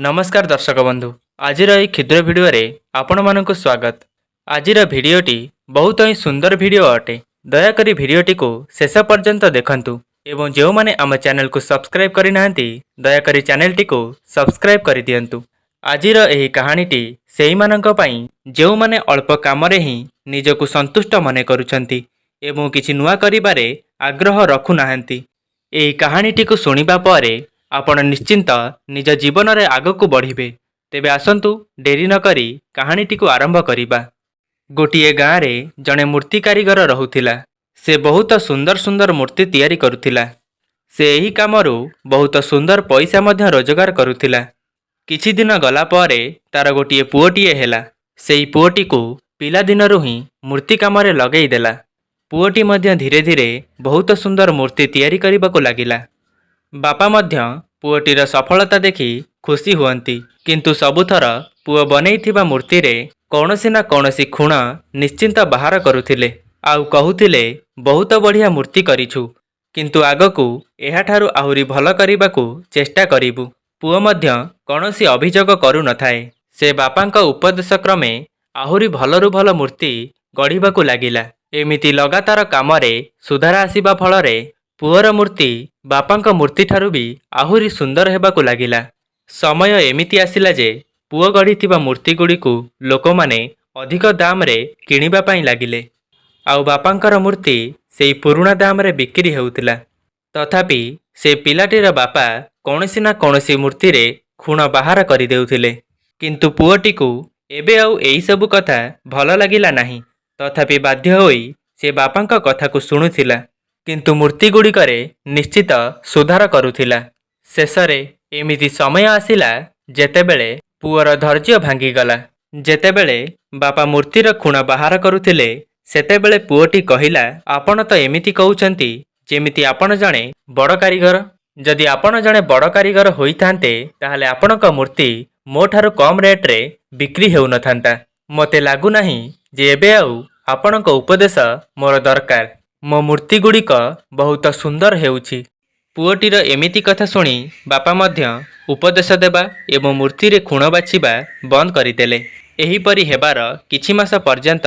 नमस्कार दर्शक बंधु। आज क्षुद्र भिडियो आपण मानक स्वागत। आज भिडियोटी बहुत ही सुंदर भिडियो अटे। दयाकोरी भिडियोटी को शेष पर्यंत देखंतु एवं जो माने आम चैनल को सब्सक्राइब करि नाहंती दयाकोरी चैनल टी को सब्सक्राइब कर दियंतु। आज एही कहानीटी सेही मानक पई जो माने अल्प काम रे ही निजको संतुष्ट मने करूछंती एवं किछि नुआ करिबारे आग्रह रखु नाहंती। एही कहानीटी को सुनिबा परे आपण निश्चिंत निज जीवन रे आगो को बढ़िबे। तेबे आसंतु डेरी न करी कहानीटी को आरंभ करिबा। गोटिए गाँ रे जणे मूर्ति कारीगर रहुथिला। से बहुत सुंदर सुंदर मूर्ति तैयारी करुथिला। से एही कामरू बहुत सुंदर पैसा मध्य रोजगार करुथिला। किछि दिन गला परे तार गोटिए पुओटिए हेला। सेही पुओटी को पिला दिनरु ही मूर्ति काम रे लगेई देला। पुओटी मध्य धीरे धीरे बहुत सुंदर मूर्ति तैयारी करिबाको लागिला। बापा मध्य पुओटीर सफलता देखि खुशी हुअंती, किंतु सबुथर पुओ बनैथिबा मूर्ति रे कौनसी ना कौनसी खुण निश्चिंत बाहर करुथिले आउ कहुथिले बहुत बढ़िया मूर्ति करिछु, किंतु आगकू एहाठारु आहुरी भल करिबाकू चेष्टा करिबु। पुओ मध्य कौनसी अभियोग करू नथाए। से बापांक उपदेश क्रमे आहुरी भलरु भल मूर्ति गढ़िबाकू लागिला। एमिति लगातार कामरे सुधार आसिबा फलरे पुअर मूर्ति बापांक मूर्ति ठारू भी आहुरी सुंदर हेबाकू लागिला। समय एमिति आसिला जे पुओ गढ़िथिबा मूर्ति गुड़िकू लोक माने अधिक दाम रे किनिबा पई लागिले। आउ बापांकर मूर्ति सेई पुरुणा दाम रे बिक्री हेउतिला। तथापि से पिलाटीर बापा कौनसी ना कौनसी मूर्ति रे खुण बाहर करि देउथिले, किंतु पुओटी को एबे आउ एई सब कथा भल लागिला नाही। तथापि बाध्य होई से बापांक कथा को सुनुथिला, किंतु मूर्ति गुड़िकरे निश्चित सुधार करुथिला। शेषरे एमिति समय आसिला जेतेबेले पुअर धैर्य भांगीगला। जेतेबेले बापा मूर्तिर खुण बाहर करुथिले सेतेबेले पुओटी कहिला, आपण तो एमिति कहउचंती जेमिति आपण जणे बड़ कारीगर। जदि आपण जणे बड़ कारीगर होइथांते ताहले आपणक मूर्ति मोठारु कम रेट रे बिक्री हेउ नथांता। मते लागु नाही जे एबे आउ आपणक उपदेश मोर दरकार। मो मूर्ति गुड़िक बहुत सुंदर हेउछि। पुओटीर एमिति कथा सुनी बापा मध्य उपदेश देबा एवं मूर्ति रे खुण बाछिबा बंद करिदेले। एहीपरि हेबार किछि मास पर्यंत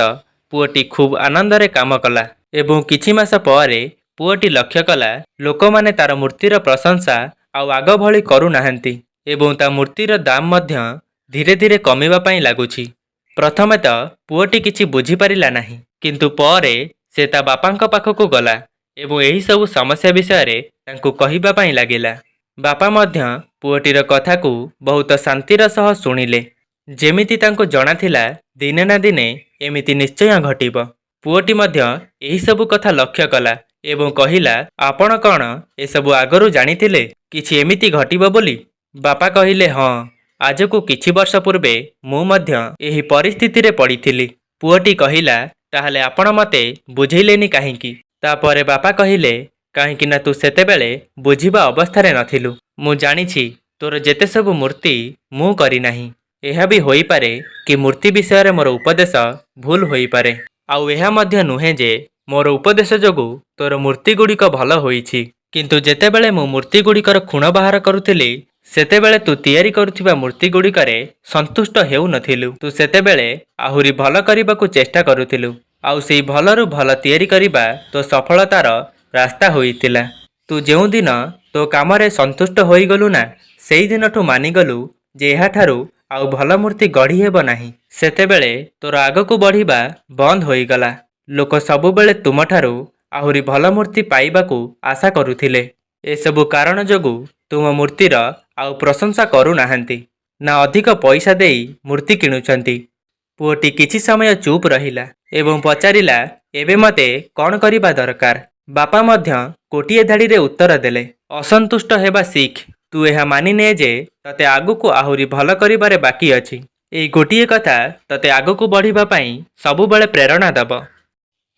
पुओटी खूब आनंद रे काम कला एवं किछि मास परे पुओटी लक्ष्य कला लोक माने तार मूर्तिर प्रशंसा आउ आग भଳି करू नाहंती एवं ता मूर्तिर दाम मध्य धीरे धीरे कमिबा पई लागुछि। प्रथमे तो पुओटी किछि बुझी परिला नाही, किंतु परे से ता बापांक पाखकू गला एवं एही सब समस्या विषय रे तांकू कहिबा पई लागिला। बापा मध्य पुओटीर कथा को बहुत शांतिर सह सुनिले। जेमिति तांकू जणाथिला दिने ना दिने एमिति निश्चय घटिब। पुओटी मध्य एही सब कथा लक्ष्य कला एवं कहिला, आपण कौन ए सब आगरू जानिथिले किछि एमिति घटिब बोली? बापा कहिले, हाँ, आज को किछि वर्ष पूर्वे मु मध्य एही परिस्थिति रे पड़िथिली। पुओटी कहिला, ताहले आपण मते बुझेइलेनी काहींकी? तापरे बापा कहिले, काहींकी ना तू सेतेबेले बुझिबा अवस्था रे नथिलु। मु जानिछि तोर जेते सब मूर्ति मु करि नाही। एहा भी होई पारे कि मूर्ति विषय रे मोर उपदेश भूल होई पारे। आउ एहा मध्य नुहे जे मोर उपदेश जोगु तोर मूर्ति गुड़िक भल होईछि, किंतु जेतेबेले मु मूर्ति गुड़िकर खुण बाहर करुथिली सेतेबेले तू तैयारी करुथिबा मूर्ति गुड़िकरे संतुष्ट हेउ नथिलु। तू सेतेबेले आहुरी भल करिबाकू चेष्टा करुथिलु आउ सेई भलरु भल तैयारी करिबा तो सफलतार रास्ता होइतिला। तू जेउ दिन तो कामरे संतुष्ट होई गलु ना सेई दिनठू मानिगलु जे एहाठारु आउ भल मूर्ति गढ़ी हेब नाही। सेतेबेले तोर आगकू बढ़िबा बंद होईगला। लोक सबुबेले तुमठारु आहुरी भल मूर्ति पाइबाकू आशा करुथिले। ए सबु कारण जोगु तुम मूर्तिर आउ प्रशंसा करू नाहंती, ना अधिक पैसा देई मूर्ति किणुछंती। पुओटी किछि समय चुप रहिला एवं पचारिला, एबे मते कौन करिबा दरकार? बापा मध्य कोटिए धाड़ी रे उत्तर देले, असंतुष्ट हेबा सीख। तू एहा मानि ने जे तते आगुकू आहुरी भल करिबारे बाकी अछि। एई गोटिए कथा तते आगुकू बढ़िबा पई सबुबेले प्रेरणा दब।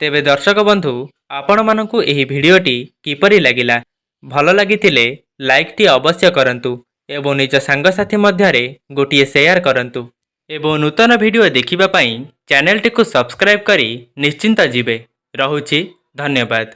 तेबे दर्शक बंधु, आपण मानकू एही भिडियोटी किपरि लागिला? भल लागिथिले लाइक टी अवश्य करंतु एवं निज सांगसाथी मध्यरे गोटिए शेयर करंतु एवं नूतन भिडियो देखिबा पई चैनल टी को सब्सक्राइब करी निश्चिंत जिबे। रहुछि, धन्यवाद।